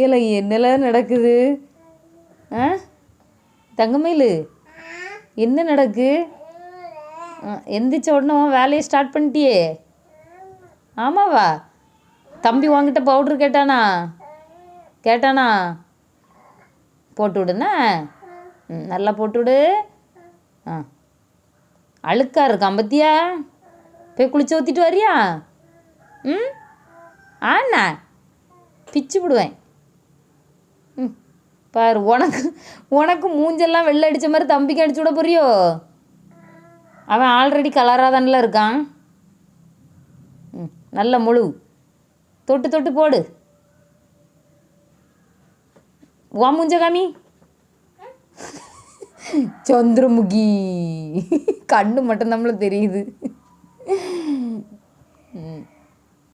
இல்லை என்னெல்லாம் நடக்குது? ஆ தங்கமயிலு, என்ன நடக்கு? எந்திரிச்ச உடனே வேலையை ஸ்டார்ட் பண்ணிட்டியே? ஆமாவா? தம்பி உங்ககிட்ட பவுட்ரு கேட்டானா? போட்டு விடுண்ணா. நல்லா போட்டு விடு. ஆ அழுக்கா இருக்கான் பத்தியா? போய் குளிச்சு ஊற்றிட்டு வரியா? ம் ஆண்ணா பிச்சு விடுவேன். பாரு, உனக்கு மூஞ்செல்லாம் வெள்ளை அடித்த மாதிரி தம்பிக்கு அடிச்சு விட போறியோ? அவன் ஆல்ரெடி கலராக தானே இருக்கான். நல்ல முழு தொட்டு தொட்டு போடு. வா மூஞ்ச காமி. சந்திரமுகி கண்ணு மட்டும் நம்மளுக்கு தெரியுது.